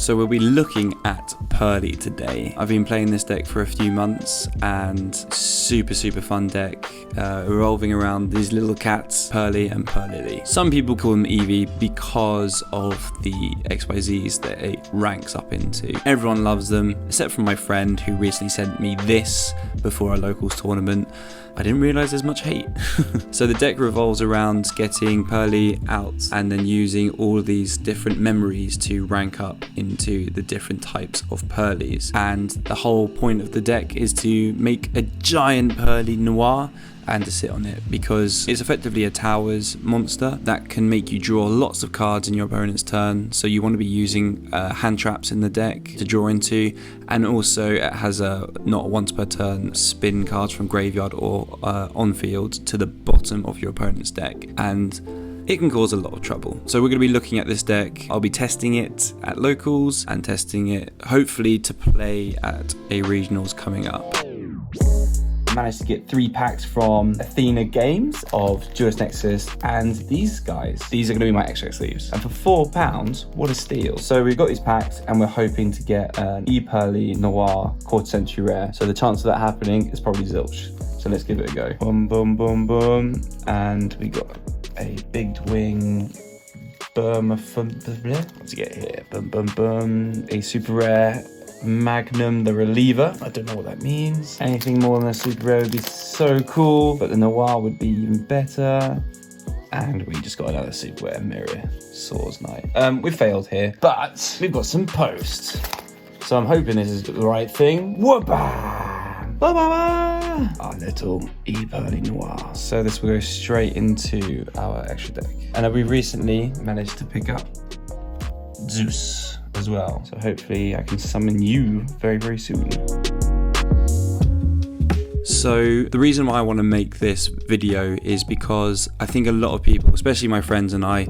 So we'll be looking at Purrely today. I've been playing this deck for a few months and super fun deck, revolving around these little cats, Purrely and Purrely. Some people call them Eevee because of the XYZs that it ranks up into. Everyone loves them, except for my friend who recently sent me this before a locals tournament. I didn't realise there's much hate. So the deck revolves around getting Purrely out and then using all of these different memories to rank up into the different types of Purrelys. And the whole point of the deck is to make a giant Purrely Noir and to sit on it, because it's effectively a towers monster that can make you draw lots of cards in your opponent's turn. So you want to be using hand traps in the deck to draw into, and also it has a not once per turn spin cards from graveyard or on field to the bottom of your opponent's deck, and it can cause a lot of trouble. So we're going to be looking at this deck. I'll be testing it at locals and testing it hopefully to play at a regionals coming up. Managed to get 3 packs from Athena Games of Duelist Nexus, and these guys, these are going to be my extra sleeves, and for £4, what a steal. So we've got these packs and we're hoping to get an Purrely Noir quarter century rare, so the chance of that happening is probably zilch. So let's give it a go. Boom, boom, boom, boom, and we got a big wing Burma, what's it get here? Boom, boom, boom, a super rare Magnum the Reliever. I don't know what that means. Anything more than a super rare would be so cool, but the Noir would be even better. And we just got another super rare Mirror Swords Knight. We failed here, but we've got some posts. So I'm hoping this is the right thing. Whoop-bam! Ba-ba-ba! Our little Purrely Noir. So this will go straight into our extra deck. And we recently managed to pick up Zeus as well, so hopefully I can summon you very soon. So the reason why I want to make this video is because I think a lot of people, especially my friends and I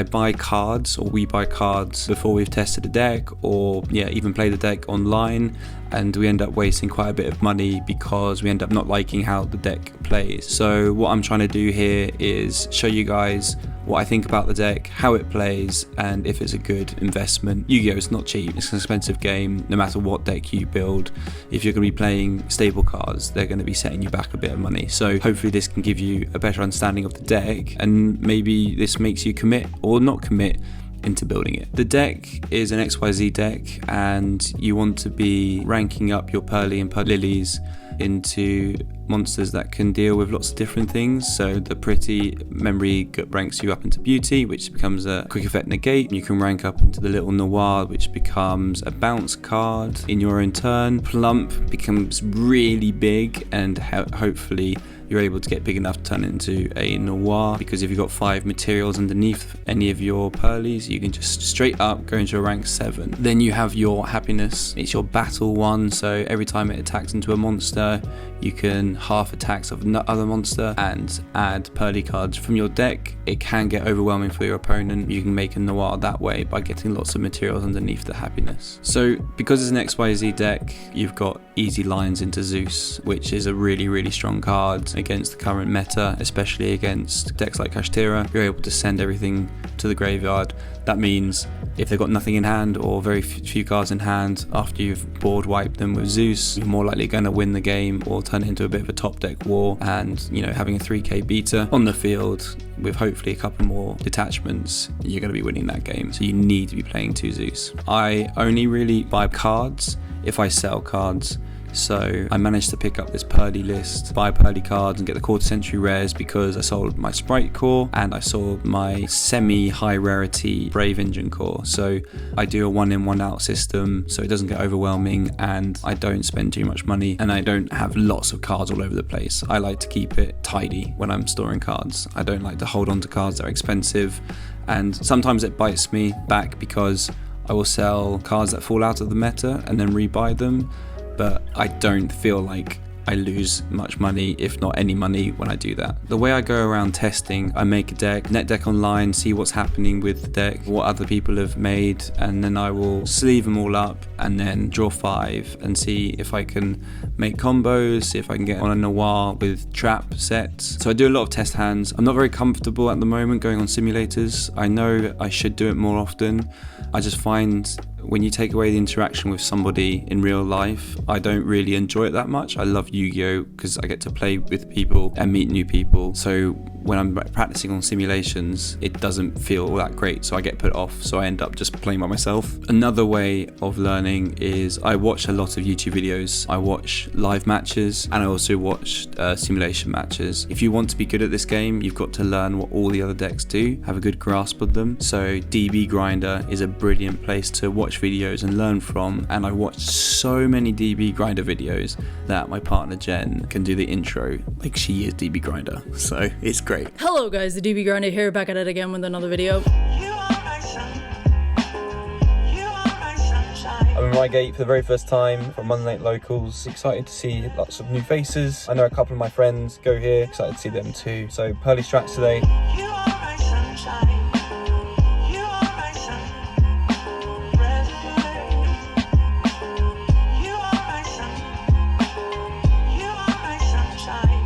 buy cards, or we buy cards before we've tested a deck, or even play the deck online, and we end up wasting quite a bit of money because we end up not liking how the deck plays. So what I'm trying to do here is show you guys what I think about the deck, how it plays, and if it's a good investment. Yu-Gi-Oh! Is not cheap, it's an expensive game. No matter what deck you build, if you're going to be playing staple cards, they're going to be setting you back a bit of money. So hopefully this can give you a better understanding of the deck, and maybe this makes you commit or not commit into building it. The deck is an XYZ deck, and you want to be ranking up your Purrely and Purrelys into monsters that can deal with lots of different things. So the pretty memory ranks you up into beauty, which becomes a quick effect negate. You can rank up into the little Noir, which becomes a bounce card in your own turn. Plump becomes really big, and hopefully you're able to get big enough to turn it into a Noir, because if you've got 5 materials underneath any of your Purrelys, you can just straight up go into a rank 7. Then you have your happiness. It's your battle one, so every time it attacks into a monster, you can half attacks of another monster and add Purrely cards from your deck. It can get overwhelming for your opponent. You can make a Noir that way by getting lots of materials underneath the happiness. So because it's an XYZ deck, you've got easy lines into Zeus, which is a really strong card against the current meta, especially against decks like Kashtira. You're able to send everything to the graveyard. That means if they've got nothing in hand or very few cards in hand, after you've board wiped them with Zeus, you're more likely going to win the game or turn it into a bit of a top deck war. And having a 3k beta on the field with hopefully a couple more detachments, you're going to be winning that game. So you need to be playing 2 Zeus. I only really buy cards if I sell cards. So I managed to pick up this Purrely list, buy Purrely cards and get the quarter century rares because I sold my Sprite core and I sold my semi high rarity Brave Engine core. So I do a 1 in 1 out system so it doesn't get overwhelming, and I don't spend too much money, and I don't have lots of cards all over the place. I like to keep it tidy when I'm storing cards. I don't like to hold on to cards that are expensive, and sometimes it bites me back because I will sell cards that fall out of the meta and then rebuy them. But I don't feel like I lose much money, if not any money, when I do that. The way I go around testing, I make a deck, net deck online, see what's happening with the deck, what other people have made, and then I will sleeve them all up and then draw 5 and see if I can make combos, see if I can get on a Noir with trap sets. So I do a lot of test hands. I'm not very comfortable at the moment going on simulators. I know I should do it more often. I just find when you take away the interaction with somebody in real life, I don't really enjoy it that much. I love Yu-Gi-Oh because I get to play with people and meet new people. So when I'm practicing on simulations, it doesn't feel all that great, so I get put off, so I end up just playing by myself. Another way of learning is I watch a lot of YouTube videos. I watch live matches and I also watch simulation matches. If you want to be good at this game, you've got to learn what all the other decks do, have a good grasp of them. So DB Grinder is a brilliant place to watch videos and learn from, and I watched so many DB Grinder videos that my partner Jen can do the intro like she is DB Grinder, so it's great. Hello guys, the DB Grinder here, back at it again with another video. I'm in Reigate for the very first time for Monday Night Locals. Excited to see lots of new faces. I know a couple of my friends go here, excited to see them too. So Purrely strats today.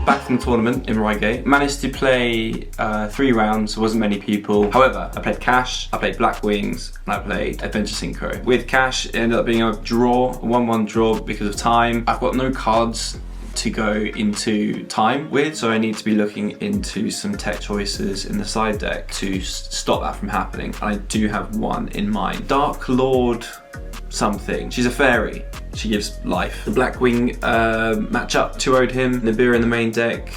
Back from the tournament in Reigate. Managed to play 3 rounds, there wasn't many people. However, I played Cash, I played Black Wings, and I played Adventure Synchro. With Cash, it ended up being a draw, a 1-1 draw because of time. I've got no cards to go into time with, so I need to be looking into some tech choices in the side deck to stop that from happening. And I do have one in mind. Dark Lord something. She's a fairy. She gives life. The Blackwing matchup 2-0'd him. Nibiru in the main deck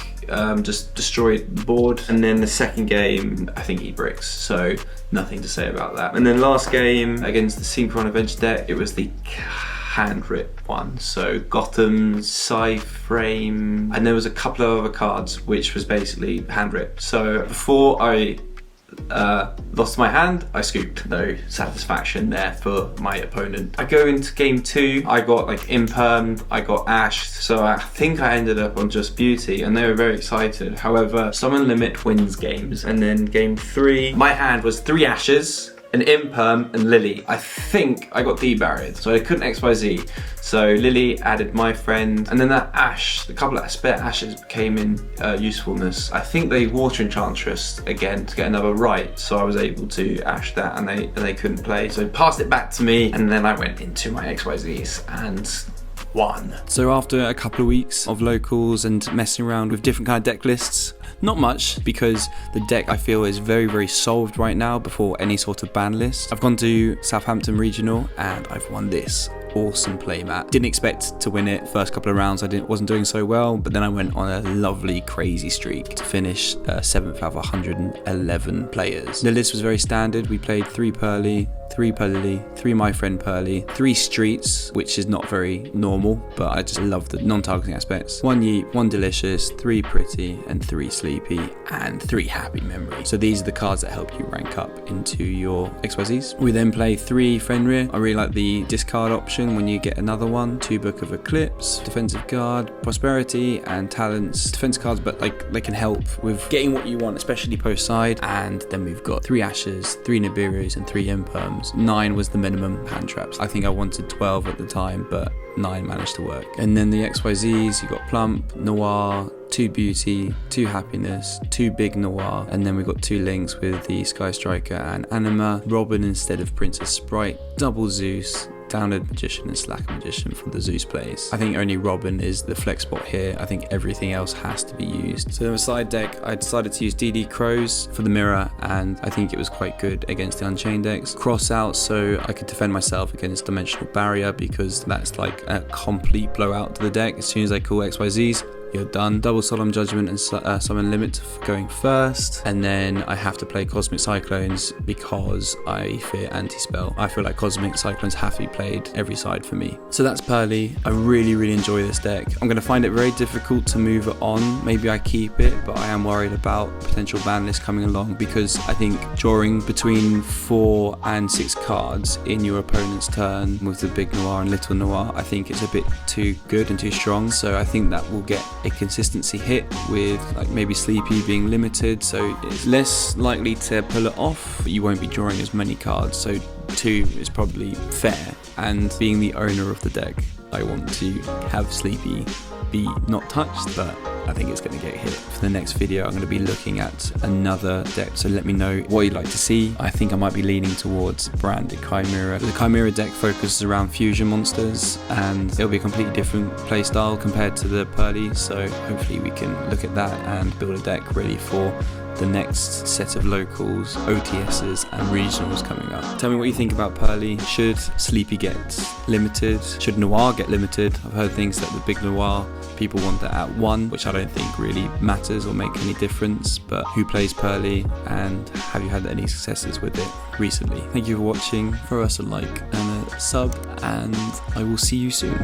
just destroyed the board. And then the second game, I think he bricks. So nothing to say about that. And then last game against the Synchron Adventure deck, it was the hand rip one. So Gotham, Psy-Frame, and there was a couple of other cards which was basically hand rip. So before I lost my hand, I scooped. No satisfaction there for my opponent. I go into game 2, I got like impermed, I got ashed, so I think I ended up on just beauty and they were very excited. However, Summon Limit wins games, and then game 3, my hand was 3 ashes, an imperm and Lily. I think I got debarried, so I couldn't XYZ. So Lily added my friend, and then that ash, the couple of spare ashes came in usefulness. I think they water enchantress again to get another right, so I was able to ash that, and they couldn't play. So passed it back to me, and then I went into my XYZs and won. So after a couple of weeks of locals and messing around with different kind of deck lists, not much, because the deck I feel is very, very solved right now before any sort of ban list. I've gone to Southampton Regional and I've won this awesome playmat. Didn't expect to win it. First couple of rounds I wasn't doing so well, but then I went on a lovely crazy streak to finish 7th out of 111 players. The list was very standard. We played 3 Purrely, 3 Purrely, 3 My Friend Purrely, 3 Streets, which is not very normal, but I just love the non-targeting aspects. 1 Yeet, 1 Delicious, 3 Pretty, and 3 Sleepy, and 3 Happy Memory. So these are the cards that help you rank up into your XYZs. We then play 3 Fenrir. I really like the discard option when you get another one. 2 Book of Eclipse, Defensive Guard, Prosperity, and Talents. Defense cards, but like they can help with getting what you want, especially post side. And then we've got 3 Ashes, 3 Nibirus, and 3 Imperms. 9 was the minimum hand traps. I think I wanted 12 at the time, but 9 managed to work. And then the XYZs, you got Plump, Noir, 2 Beauty, 2 Happiness, 2 Big Noir, and then we got 2 links with the Sky Striker and Anima, Robin instead of Princess Sprite, Double Zeus, Downed Magician and Slacker Magician for the Zeus plays. I think only Robin is the flex spot here. I think everything else has to be used. So in the side deck, I decided to use DD Crows for the mirror, and I think it was quite good against the Unchained decks. Cross out so I could defend myself against Dimensional Barrier, because that's like a complete blowout to the deck. As soon as I call XYZs, you're done. Double Solemn Judgment and Summon Limit for going first, and then I have to play Cosmic Cyclones because I fear anti-spell. I feel like Cosmic Cyclones have to be played every side for me. So that's Purrely. I really enjoy this deck. I'm going to find it very difficult to move it on. Maybe I keep it, but I am worried about potential ban list coming along, because I think drawing between 4 and 6 cards in your opponent's turn with the Big Noir and Little Noir, I think it's a bit too good and too strong. So I think that will get a consistency hit with like maybe Sleepy being limited, so it's less likely to pull it off, but you won't be drawing as many cards, so 2 is probably fair. And being the owner of the deck, I want to have Sleepy be not touched, but I think it's going to get hit. For the next video, I'm going to be looking at another deck, so let me know what you'd like to see. I think I might be leaning towards branded Chimera. The Chimera deck focuses around fusion monsters, and it'll be a completely different playstyle compared to the Purrely, so hopefully we can look at that and build a deck ready for the next set of locals, OTSs and regionals coming up. Tell me what you think about Purrely. Should Sleepy get limited? Should Noir get limited? I've heard things that the big Noir, people want that at 1, which I don't think really matters or make any difference, but who plays Purrely and have you had any successes with it recently? Thank you for watching. Throw us a like and a sub, and I will see you soon.